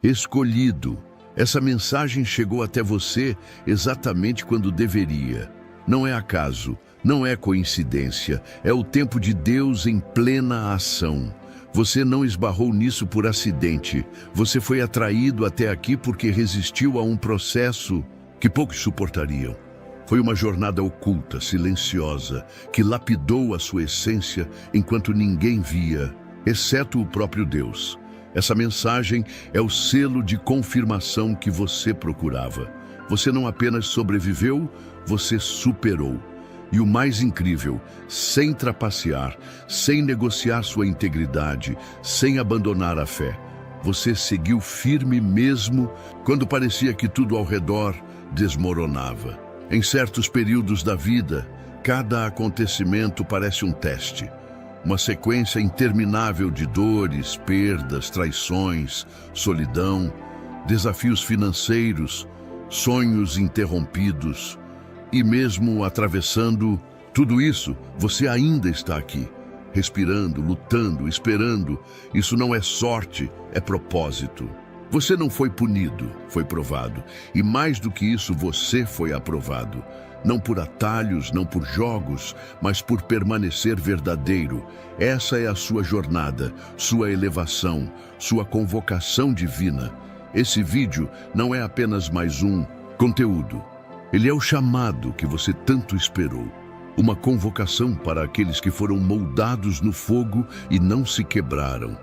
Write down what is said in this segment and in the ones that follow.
Escolhido. Essa mensagem chegou até você exatamente quando deveria. Não é acaso, não é coincidência, é o tempo de Deus em plena ação. Você não esbarrou nisso por acidente. Você foi atraído até aqui porque resistiu a um processo que poucos suportariam. Foi uma jornada oculta, silenciosa, que lapidou a sua essência enquanto ninguém via, exceto o próprio Deus. Essa mensagem é o selo de confirmação que você procurava. Você não apenas sobreviveu, você superou. E o mais incrível, sem trapacear, sem negociar sua integridade, sem abandonar a fé. Você seguiu firme mesmo quando parecia que tudo ao redor desmoronava. Em certos períodos da vida, cada acontecimento parece um teste. Uma sequência interminável de dores, perdas, traições, solidão, desafios financeiros, sonhos interrompidos. E mesmo atravessando tudo isso, você ainda está aqui, respirando, lutando, esperando. Isso não é sorte, é propósito. Você não foi punido, foi provado. E mais do que isso, você foi aprovado. Não por atalhos, não por jogos, mas por permanecer verdadeiro. Essa é a sua jornada, sua elevação, sua convocação divina. Esse vídeo não é apenas mais um conteúdo. Ele é o chamado que você tanto esperou. Uma convocação para aqueles que foram moldados no fogo e não se quebraram.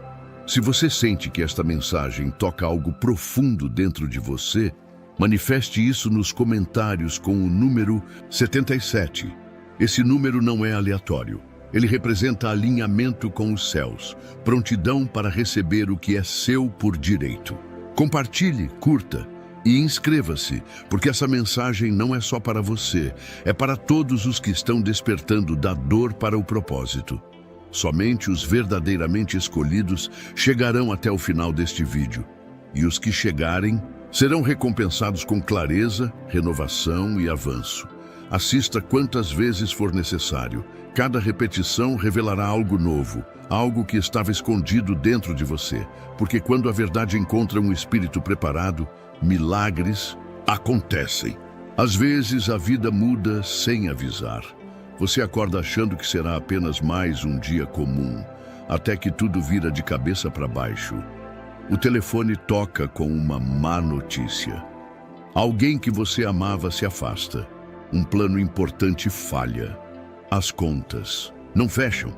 Se você sente que esta mensagem toca algo profundo dentro de você, manifeste isso nos comentários com o número 77. Esse número não é aleatório. Ele representa alinhamento com os céus, prontidão para receber o que é seu por direito. Compartilhe, curta e inscreva-se, porque essa mensagem não é só para você, é para todos os que estão despertando da dor para o propósito. Somente os verdadeiramente escolhidos chegarão até o final deste vídeo. E os que chegarem serão recompensados com clareza, renovação e avanço. Assista quantas vezes for necessário. Cada repetição revelará algo novo, algo que estava escondido dentro de você. Porque quando a verdade encontra um espírito preparado, milagres acontecem. Às vezes a vida muda sem avisar. Você acorda achando que será apenas mais um dia comum, até que tudo vira de cabeça para baixo. O telefone toca com uma má notícia. Alguém que você amava se afasta. Um plano importante falha. As contas não fecham.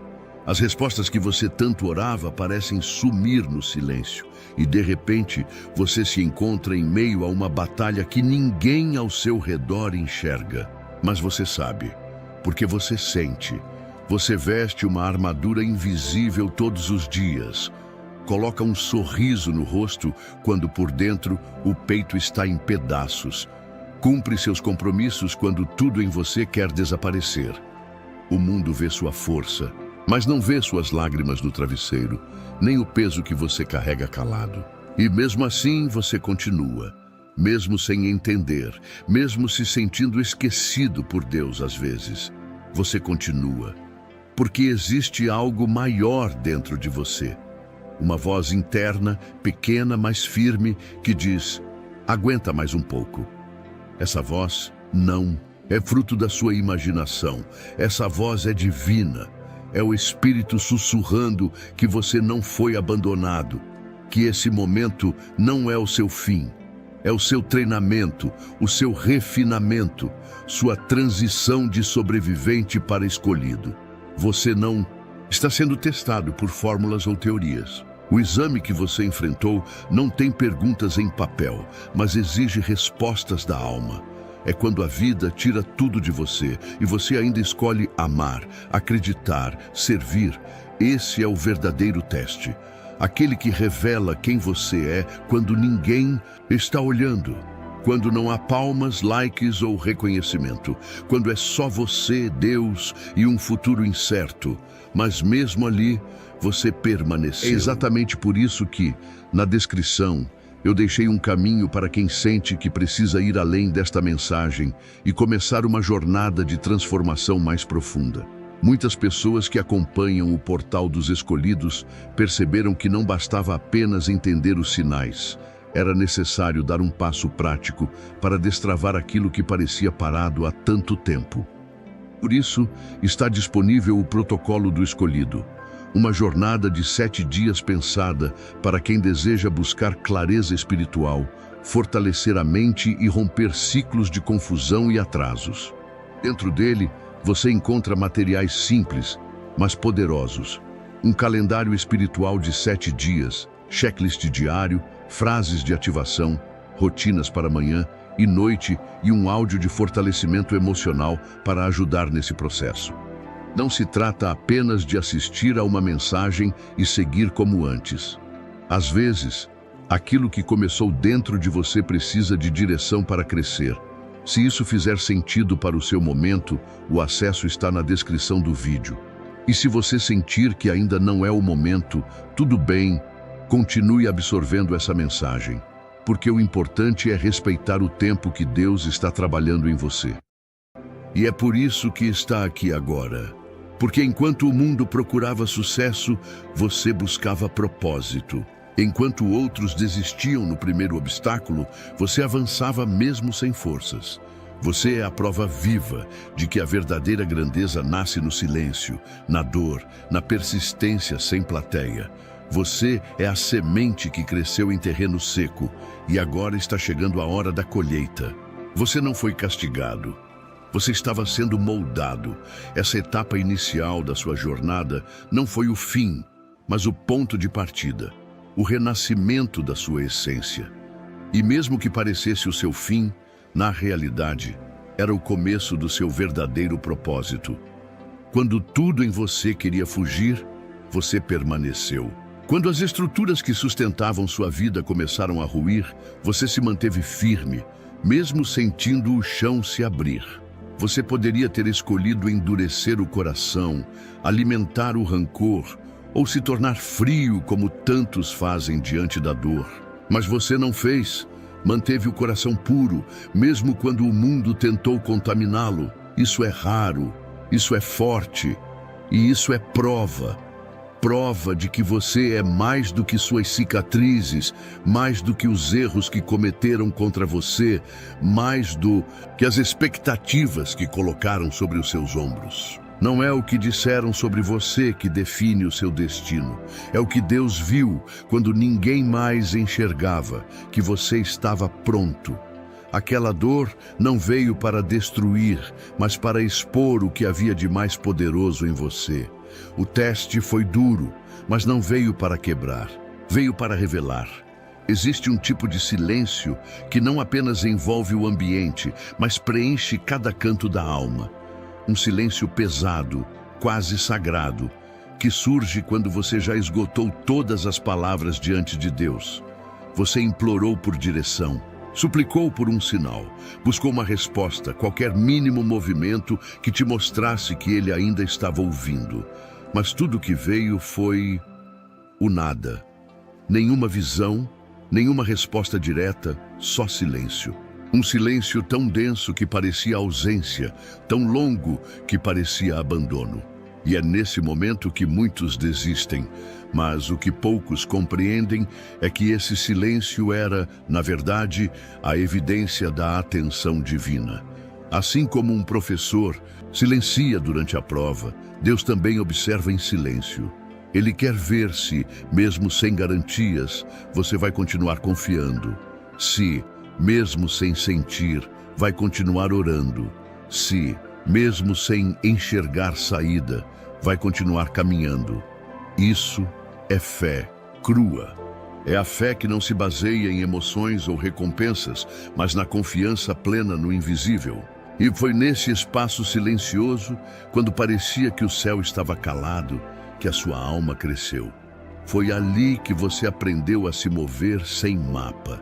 As respostas que você tanto orava parecem sumir no silêncio. E de repente, você se encontra em meio a uma batalha que ninguém ao seu redor enxerga. Mas você sabe, porque você sente. Você veste uma armadura invisível todos os dias. Coloca um sorriso no rosto quando por dentro o peito está em pedaços. Cumpre seus compromissos quando tudo em você quer desaparecer. O mundo vê sua força, mas não vê suas lágrimas no travesseiro, nem o peso que você carrega calado. E mesmo assim você continua, mesmo sem entender, mesmo se sentindo esquecido por Deus às vezes. Você continua, porque existe algo maior dentro de você. Uma voz interna, pequena, mas firme, que diz: aguenta mais um pouco. Essa voz não é fruto da sua imaginação. Essa voz é divina. É o Espírito sussurrando que você não foi abandonado, que esse momento não é o seu fim. É o seu treinamento, o seu refinamento, sua transição de sobrevivente para escolhido. Você não está sendo testado por fórmulas ou teorias. O exame que você enfrentou não tem perguntas em papel, mas exige respostas da alma. É quando a vida tira tudo de você e você ainda escolhe amar, acreditar, servir. Esse é o verdadeiro teste. Aquele que revela quem você é quando ninguém está olhando. Quando não há palmas, likes ou reconhecimento. Quando é só você, Deus e um futuro incerto. Mas mesmo ali, você permaneceu. É exatamente por isso que, na descrição, eu deixei um caminho para quem sente que precisa ir além desta mensagem e começar uma jornada de transformação mais profunda. Muitas pessoas que acompanham o Portal dos Escolhidos perceberam que não bastava apenas entender os sinais. Era necessário dar um passo prático para destravar aquilo que parecia parado há tanto tempo. Por isso, está disponível o Protocolo do Escolhido, uma jornada de 7 dias pensada para quem deseja buscar clareza espiritual, fortalecer a mente e romper ciclos de confusão e atrasos. Dentro dele, você encontra materiais simples, mas poderosos. Um calendário espiritual de 7 dias, checklist diário, frases de ativação, rotinas para manhã e noite e um áudio de fortalecimento emocional para ajudar nesse processo. Não se trata apenas de assistir a uma mensagem e seguir como antes. Às vezes, aquilo que começou dentro de você precisa de direção para crescer. Se isso fizer sentido para o seu momento, o acesso está na descrição do vídeo. E se você sentir que ainda não é o momento, tudo bem, continue absorvendo essa mensagem, porque o importante é respeitar o tempo que Deus está trabalhando em você. E é por isso que está aqui agora. Porque enquanto o mundo procurava sucesso, você buscava propósito. Enquanto outros desistiam no primeiro obstáculo, você avançava mesmo sem forças. Você é a prova viva de que a verdadeira grandeza nasce no silêncio, na dor, na persistência sem plateia. Você é a semente que cresceu em terreno seco e agora está chegando a hora da colheita. Você não foi castigado. Você estava sendo moldado. Essa etapa inicial da sua jornada não foi o fim, mas o ponto de partida, o renascimento da sua essência. E mesmo que parecesse o seu fim, na realidade, era o começo do seu verdadeiro propósito. Quando tudo em você queria fugir, você permaneceu. Quando as estruturas que sustentavam sua vida começaram a ruir, você se manteve firme, mesmo sentindo o chão se abrir. Você poderia ter escolhido endurecer o coração, alimentar o rancor ou se tornar frio como tantos fazem diante da dor. Mas você não fez. Manteve o coração puro, mesmo quando o mundo tentou contaminá-lo. Isso é raro, isso é forte e isso é prova. Prova de que você é mais do que suas cicatrizes, mais do que os erros que cometeram contra você, mais do que as expectativas que colocaram sobre os seus ombros. Não é o que disseram sobre você que define o seu destino. É o que Deus viu quando ninguém mais enxergava, que você estava pronto. Aquela dor não veio para destruir, mas para expor o que havia de mais poderoso em você. O teste foi duro, mas não veio para quebrar, veio para revelar. Existe um tipo de silêncio que não apenas envolve o ambiente, mas preenche cada canto da alma. Um silêncio pesado, quase sagrado, que surge quando você já esgotou todas as palavras diante de Deus. Você implorou por direção, suplicou por um sinal, buscou uma resposta, qualquer mínimo movimento que te mostrasse que Ele ainda estava ouvindo. Mas tudo que veio foi o nada. Nenhuma visão, nenhuma resposta direta, só silêncio. Um silêncio tão denso que parecia ausência, tão longo que parecia abandono. E é nesse momento que muitos desistem, mas o que poucos compreendem é que esse silêncio era, na verdade, a evidência da atenção divina. Assim como um professor silencia durante a prova, Deus também observa em silêncio. Ele quer ver se, mesmo sem garantias, você vai continuar confiando. Se, mesmo sem sentir, vai continuar orando. Se, mesmo sem enxergar saída, vai continuar caminhando. Isso é fé crua. É a fé que não se baseia em emoções ou recompensas, mas na confiança plena no invisível. E foi nesse espaço silencioso, quando parecia que o céu estava calado, que a sua alma cresceu. Foi ali que você aprendeu a se mover sem mapa,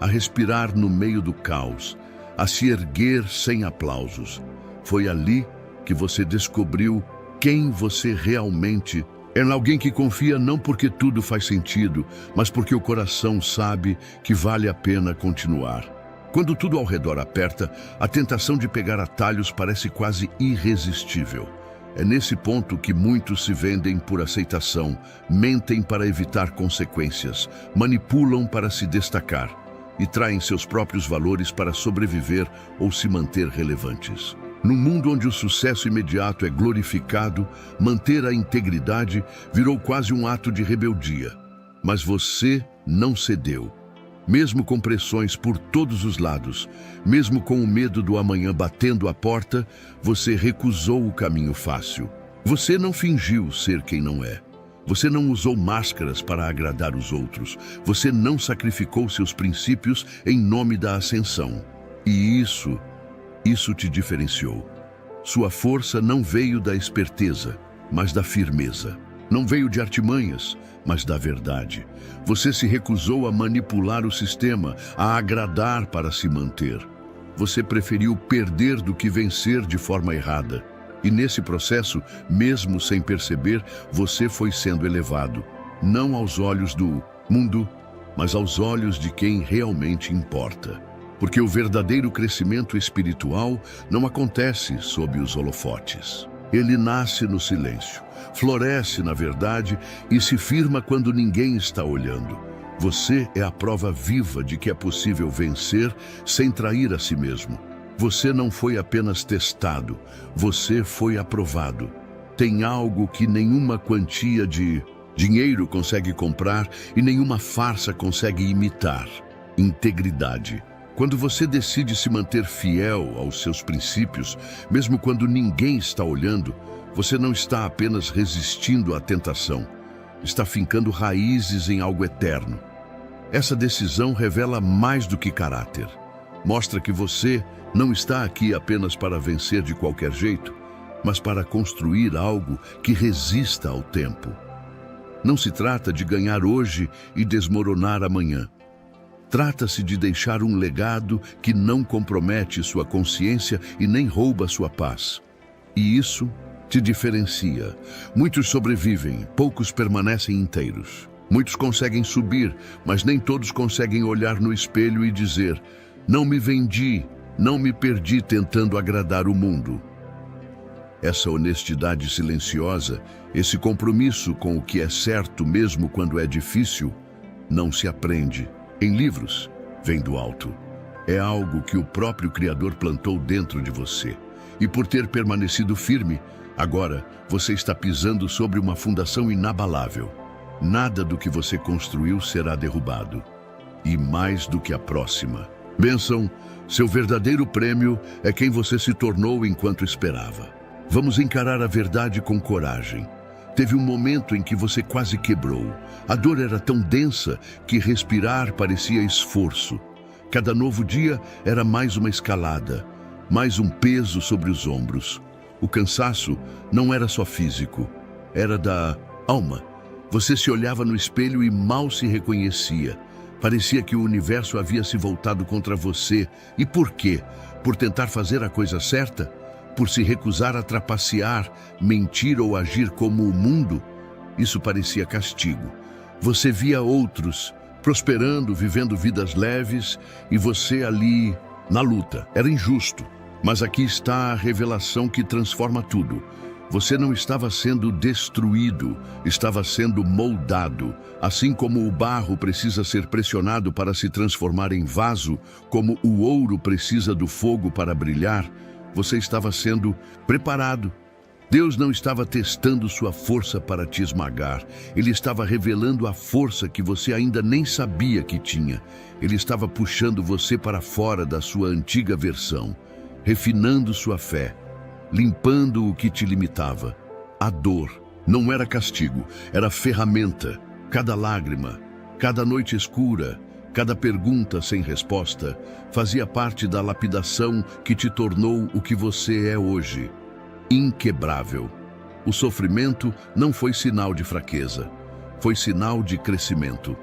a respirar no meio do caos, a se erguer sem aplausos. Foi ali que você descobriu quem você realmente é. Alguém que confia não porque tudo faz sentido, mas porque o coração sabe que vale a pena continuar. Quando tudo ao redor aperta, a tentação de pegar atalhos parece quase irresistível. É nesse ponto que muitos se vendem por aceitação, mentem para evitar consequências, manipulam para se destacar e traem seus próprios valores para sobreviver ou se manter relevantes. No mundo onde o sucesso imediato é glorificado, manter a integridade virou quase um ato de rebeldia. Mas você não cedeu. Mesmo com pressões por todos os lados, mesmo com o medo do amanhã batendo à porta, você recusou o caminho fácil. Você não fingiu ser quem não é. Você não usou máscaras para agradar os outros. Você não sacrificou seus princípios em nome da ascensão. E isso te diferenciou. Sua força não veio da esperteza, mas da firmeza. Não veio de artimanhas, mas da verdade. Você se recusou a manipular o sistema, a agradar para se manter. Você preferiu perder do que vencer de forma errada. E nesse processo, mesmo sem perceber, você foi sendo elevado, não aos olhos do mundo, mas aos olhos de quem realmente importa. Porque o verdadeiro crescimento espiritual não acontece sob os holofotes. Ele nasce no silêncio, floresce na verdade e se firma quando ninguém está olhando. Você é a prova viva de que é possível vencer sem trair a si mesmo. Você não foi apenas testado, você foi aprovado. Tem algo que nenhuma quantia de dinheiro consegue comprar e nenhuma farsa consegue imitar: integridade. Quando você decide se manter fiel aos seus princípios, mesmo quando ninguém está olhando, você não está apenas resistindo à tentação, está fincando raízes em algo eterno. Essa decisão revela mais do que caráter. Mostra que você não está aqui apenas para vencer de qualquer jeito, mas para construir algo que resista ao tempo. Não se trata de ganhar hoje e desmoronar amanhã. Trata-se de deixar um legado que não compromete sua consciência e nem rouba sua paz. E isso te diferencia. Muitos sobrevivem, poucos permanecem inteiros. Muitos conseguem subir, mas nem todos conseguem olhar no espelho e dizer: não me vendi, não me perdi tentando agradar o mundo. Essa honestidade silenciosa, esse compromisso com o que é certo mesmo quando é difícil, não se aprende em livros, vem do alto. É algo que o próprio Criador plantou dentro de você. E por ter permanecido firme, agora você está pisando sobre uma fundação inabalável. Nada do que você construiu será derrubado. E mais do que a próxima. Bênção, seu verdadeiro prêmio é quem você se tornou enquanto esperava. Vamos encarar a verdade com coragem. Teve um momento em que você quase quebrou. A dor era tão densa que respirar parecia esforço. Cada novo dia era mais uma escalada, mais um peso sobre os ombros. O cansaço não era só físico, era da alma. Você se olhava no espelho e mal se reconhecia. Parecia que o universo havia se voltado contra você. E por quê? Por tentar fazer a coisa certa? Por se recusar a trapacear, mentir ou agir como o mundo? Isso parecia castigo. Você via outros prosperando, vivendo vidas leves, e você ali na luta. Era injusto. Mas aqui está a revelação que transforma tudo. Você não estava sendo destruído, estava sendo moldado. Assim como o barro precisa ser pressionado para se transformar em vaso, como o ouro precisa do fogo para brilhar, você estava sendo preparado. Deus não estava testando sua força para te esmagar. Ele estava revelando a força que você ainda nem sabia que tinha. Ele estava puxando você para fora da sua antiga versão, refinando sua fé, limpando o que te limitava. A dor não era castigo, era ferramenta. Cada lágrima, cada noite escura, cada pergunta sem resposta fazia parte da lapidação que te tornou o que você é hoje, inquebrável. O sofrimento não foi sinal de fraqueza, foi sinal de crescimento.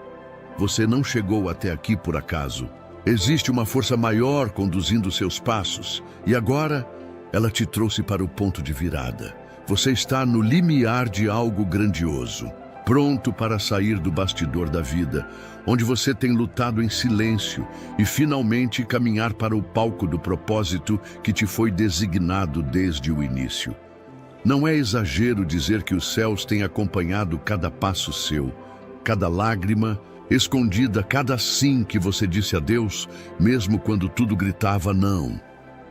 Você não chegou até aqui por acaso. Existe uma força maior conduzindo seus passos, e agora ela te trouxe para o ponto de virada. Você está no limiar de algo grandioso, pronto para sair do bastidor da vida, onde você tem lutado em silêncio, e finalmente caminhar para o palco do propósito que te foi designado desde o início. Não é exagero dizer que os céus têm acompanhado cada passo seu, cada lágrima escondida, cada sim que você disse a Deus, mesmo quando tudo gritava não.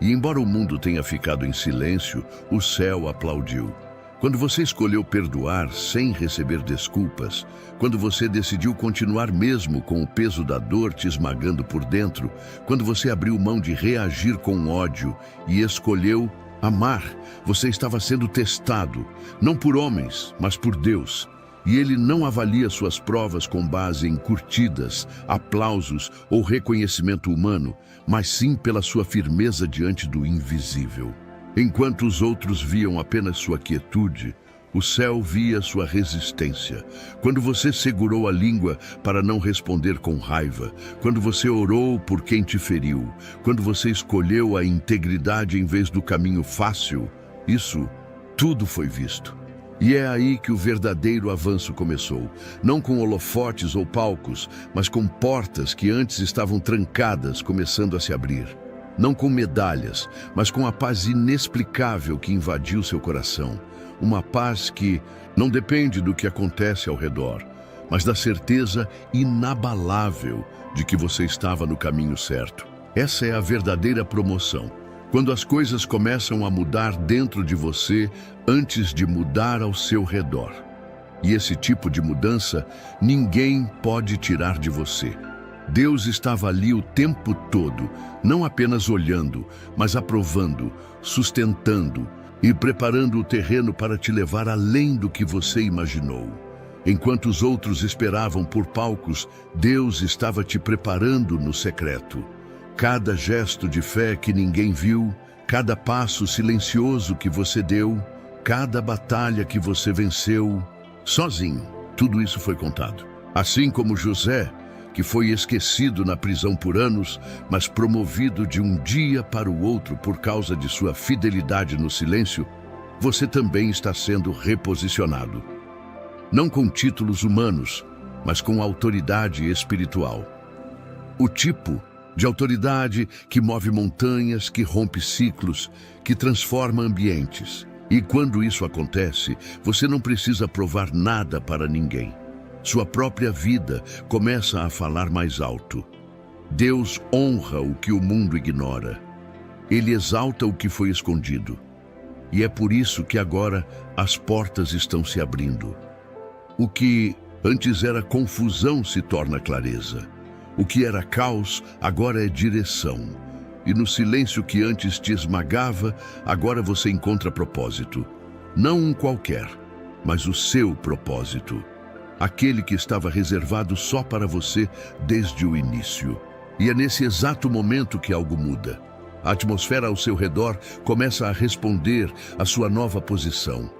E embora o mundo tenha ficado em silêncio, o céu aplaudiu. Quando você escolheu perdoar sem receber desculpas, quando você decidiu continuar mesmo com o peso da dor te esmagando por dentro, quando você abriu mão de reagir com ódio e escolheu amar, você estava sendo testado, não por homens, mas por Deus. E Ele não avalia suas provas com base em curtidas, aplausos ou reconhecimento humano, mas sim pela sua firmeza diante do invisível. Enquanto os outros viam apenas sua quietude, o céu via sua resistência. Quando você segurou a língua para não responder com raiva, quando você orou por quem te feriu, quando você escolheu a integridade em vez do caminho fácil, isso tudo foi visto. E é aí que o verdadeiro avanço começou, não com holofotes ou palcos, mas com portas que antes estavam trancadas começando a se abrir. Não com medalhas, mas com a paz inexplicável que invadiu seu coração. Uma paz que não depende do que acontece ao redor, mas da certeza inabalável de que você estava no caminho certo. Essa é a verdadeira promoção. Quando as coisas começam a mudar dentro de você antes de mudar ao seu redor. E esse tipo de mudança ninguém pode tirar de você. Deus estava ali o tempo todo, não apenas olhando, mas aprovando, sustentando e preparando o terreno para te levar além do que você imaginou. Enquanto os outros esperavam por palcos, Deus estava te preparando no secreto. Cada gesto de fé que ninguém viu, cada passo silencioso que você deu, cada batalha que você venceu, sozinho, tudo isso foi contado. Assim como José, que foi esquecido na prisão por anos, mas promovido de um dia para o outro por causa de sua fidelidade no silêncio, você também está sendo reposicionado. Não com títulos humanos, mas com autoridade espiritual. O tipo de autoridade que move montanhas, que rompe ciclos, que transforma ambientes. E quando isso acontece, você não precisa provar nada para ninguém. Sua própria vida começa a falar mais alto. Deus honra o que o mundo ignora. Ele exalta o que foi escondido. E é por isso que agora as portas estão se abrindo. O que antes era confusão se torna clareza. O que era caos, agora é direção. E no silêncio que antes te esmagava, agora você encontra propósito. Não um qualquer, mas o seu propósito. Aquele que estava reservado só para você desde o início. E é nesse exato momento que algo muda. A atmosfera ao seu redor começa a responder à sua nova posição.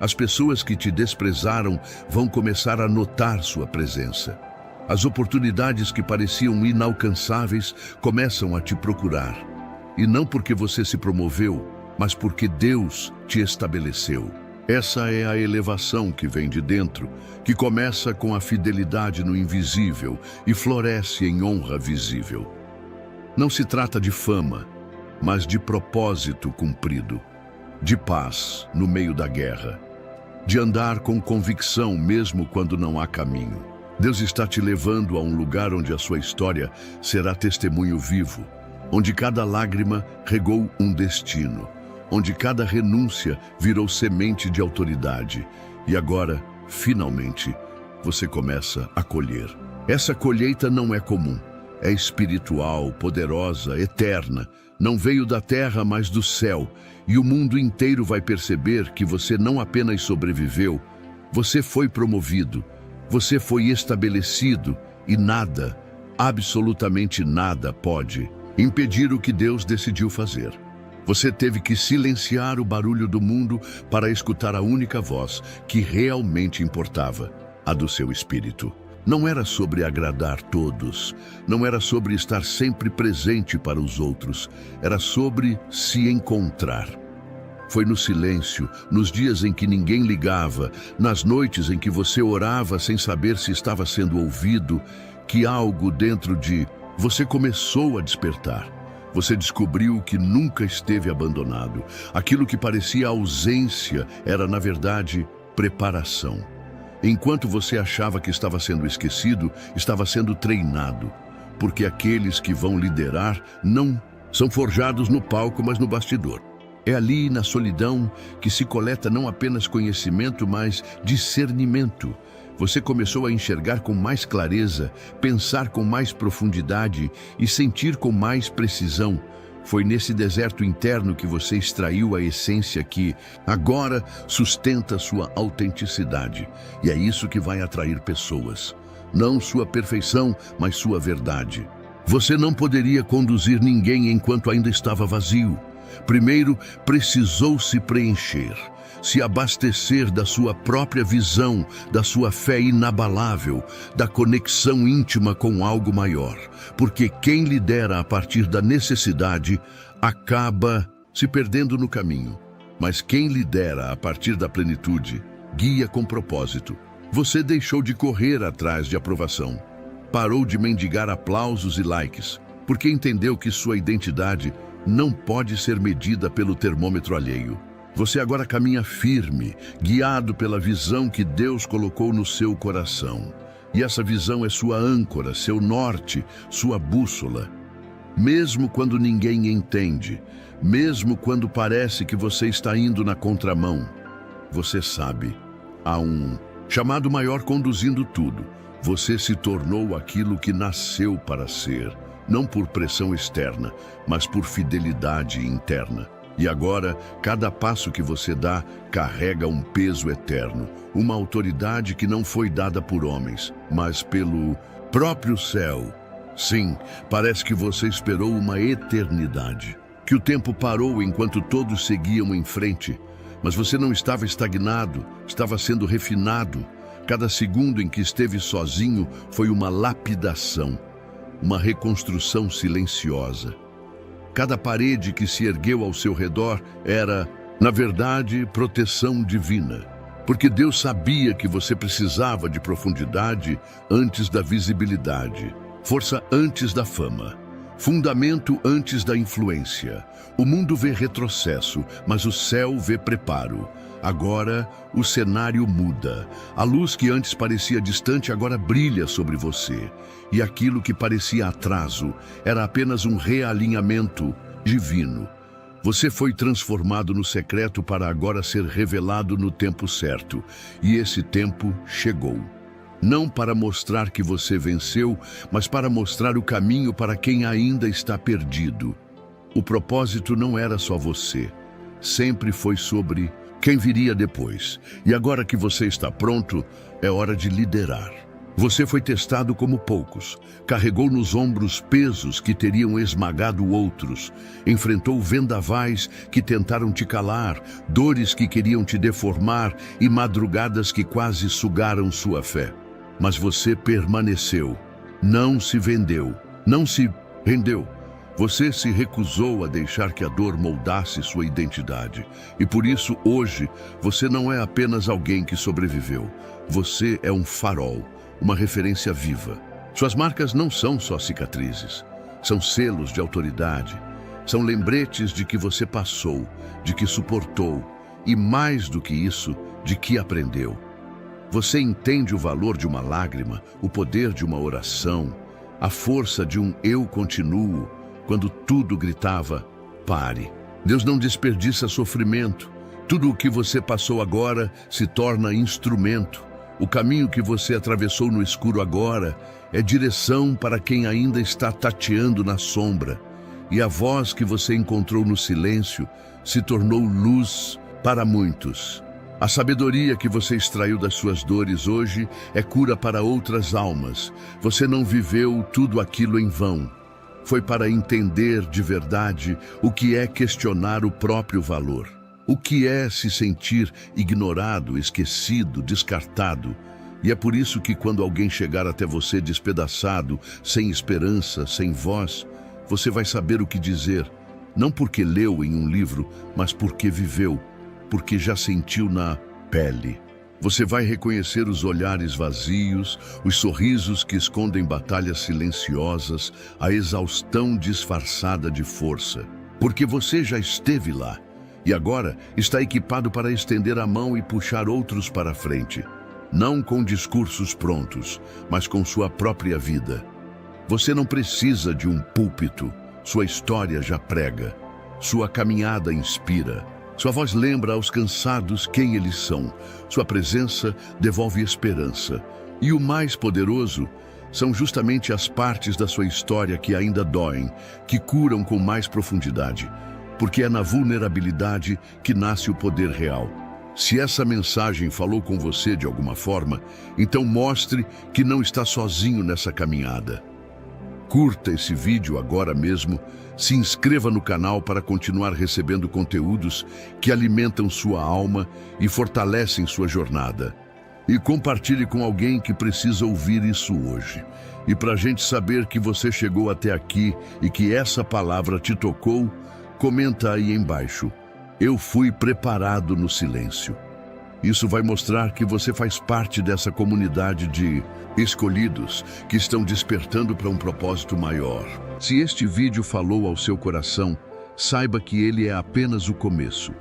As pessoas que te desprezaram vão começar a notar sua presença. As oportunidades que pareciam inalcançáveis começam a te procurar. E não porque você se promoveu, mas porque Deus te estabeleceu. Essa é a elevação que vem de dentro, que começa com a fidelidade no invisível e floresce em honra visível. Não se trata de fama, mas de propósito cumprido, de paz no meio da guerra, de andar com convicção mesmo quando não há caminho. Deus está te levando a um lugar onde a sua história será testemunho vivo, onde cada lágrima regou um destino, onde cada renúncia virou semente de autoridade. E agora, finalmente, você começa a colher. Essa colheita não é comum, é espiritual, poderosa, eterna. Não veio da terra, mas do céu. E o mundo inteiro vai perceber que você não apenas sobreviveu, você foi promovido. Você foi estabelecido e nada, absolutamente nada pode impedir o que Deus decidiu fazer. Você teve que silenciar o barulho do mundo para escutar a única voz que realmente importava, a do seu espírito. Não era sobre agradar todos, não era sobre estar sempre presente para os outros, era sobre se encontrar. Foi no silêncio, nos dias em que ninguém ligava, nas noites em que você orava sem saber se estava sendo ouvido, que algo dentro de você começou a despertar. Você descobriu que nunca esteve abandonado. Aquilo que parecia ausência era, na verdade, preparação. Enquanto você achava que estava sendo esquecido, estava sendo treinado. Porque aqueles que vão liderar não são forjados no palco, mas no bastidor. É ali, na solidão, que se coleta não apenas conhecimento, mas discernimento. Você começou a enxergar com mais clareza, pensar com mais profundidade e sentir com mais precisão. Foi nesse deserto interno que você extraiu a essência que, agora, sustenta sua autenticidade. E é isso que vai atrair pessoas. Não sua perfeição, mas sua verdade. Você não poderia conduzir ninguém enquanto ainda estava vazio. Primeiro, precisou se preencher, se abastecer da sua própria visão, da sua fé inabalável, da conexão íntima com algo maior. Porque quem lidera a partir da necessidade acaba se perdendo no caminho. Mas quem lidera a partir da plenitude guia com propósito. Você deixou de correr atrás de aprovação. Parou de mendigar aplausos e likes, porque entendeu que sua identidade não pode ser medida pelo termômetro alheio. Você agora caminha firme, guiado pela visão que Deus colocou no seu coração. E essa visão é sua âncora, seu norte, sua bússola. Mesmo quando ninguém entende, mesmo quando parece que você está indo na contramão, você sabe, há um chamado maior conduzindo tudo. Você se tornou aquilo que nasceu para ser. Não por pressão externa, mas por fidelidade interna. E agora, cada passo que você dá carrega um peso eterno, uma autoridade que não foi dada por homens, mas pelo próprio céu. Sim, parece que você esperou uma eternidade, que o tempo parou enquanto todos seguiam em frente, mas você não estava estagnado, estava sendo refinado. Cada segundo em que esteve sozinho foi uma lapidação. Uma reconstrução silenciosa. Cada parede que se ergueu ao seu redor era, na verdade, proteção divina. Porque Deus sabia que você precisava de profundidade antes da visibilidade, força antes da fama, fundamento antes da influência. O mundo vê retrocesso, mas o céu vê preparo. Agora, o cenário muda. A luz que antes parecia distante agora brilha sobre você. E aquilo que parecia atraso era apenas um realinhamento divino. Você foi transformado no secreto para agora ser revelado no tempo certo. E esse tempo chegou. Não para mostrar que você venceu, mas para mostrar o caminho para quem ainda está perdido. O propósito não era só você. Sempre foi sobre quem viria depois. E agora que você está pronto, é hora de liderar. Você foi testado como poucos, carregou nos ombros pesos que teriam esmagado outros, enfrentou vendavais que tentaram te calar, dores que queriam te deformar e madrugadas que quase sugaram sua fé. Mas você permaneceu, não se vendeu, não se rendeu. Você se recusou a deixar que a dor moldasse sua identidade. E por isso, hoje, você não é apenas alguém que sobreviveu. Você é um farol, uma referência viva. Suas marcas não são só cicatrizes. São selos de autoridade. São lembretes de que você passou, de que suportou. E mais do que isso, de que aprendeu. Você entende o valor de uma lágrima, o poder de uma oração, a força de um eu continuo, quando tudo gritava, pare. Deus não desperdiça sofrimento. Tudo o que você passou agora se torna instrumento. O caminho que você atravessou no escuro agora é direção para quem ainda está tateando na sombra. E a voz que você encontrou no silêncio se tornou luz para muitos. A sabedoria que você extraiu das suas dores hoje é cura para outras almas. Você não viveu tudo aquilo em vão. Foi para entender de verdade o que é questionar o próprio valor. O que é se sentir ignorado, esquecido, descartado. E é por isso que quando alguém chegar até você despedaçado, sem esperança, sem voz, você vai saber o que dizer. Não porque leu em um livro, mas porque viveu. Porque já sentiu na pele. Você vai reconhecer os olhares vazios, os sorrisos que escondem batalhas silenciosas, a exaustão disfarçada de força. Porque você já esteve lá e agora está equipado para estender a mão e puxar outros para frente. Não com discursos prontos, mas com sua própria vida. Você não precisa de um púlpito, sua história já prega, sua caminhada inspira. Sua voz lembra aos cansados quem eles são. Sua presença devolve esperança. E o mais poderoso são justamente as partes da sua história que ainda doem, que curam com mais profundidade. Porque é na vulnerabilidade que nasce o poder real. Se essa mensagem falou com você de alguma forma, então mostre que não está sozinho nessa caminhada. Curta esse vídeo agora mesmo, se inscreva no canal para continuar recebendo conteúdos que alimentam sua alma e fortalecem sua jornada. E compartilhe com alguém que precisa ouvir isso hoje. E para a gente saber que você chegou até aqui e que essa palavra te tocou, comenta aí embaixo. Eu fui preparado no silêncio. Isso vai mostrar que você faz parte dessa comunidade de escolhidos que estão despertando para um propósito maior. Se este vídeo falou ao seu coração, saiba que ele é apenas o começo.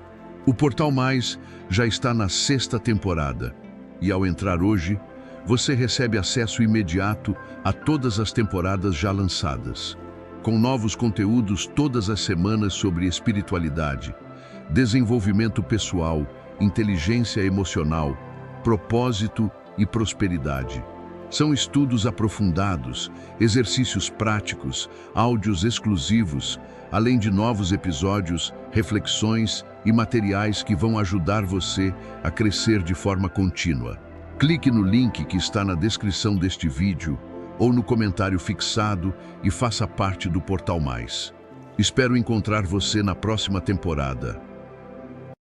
O Portal Mais já está na 6ª temporada e ao entrar hoje, você recebe acesso imediato a todas as temporadas já lançadas, com novos conteúdos todas as semanas sobre espiritualidade, desenvolvimento pessoal, inteligência emocional, propósito e prosperidade. São estudos aprofundados, exercícios práticos, áudios exclusivos, além de novos episódios, reflexões e materiais que vão ajudar você a crescer de forma contínua. Clique no link que está na descrição deste vídeo ou no comentário fixado e faça parte do Portal Mais. Espero encontrar você na próxima temporada.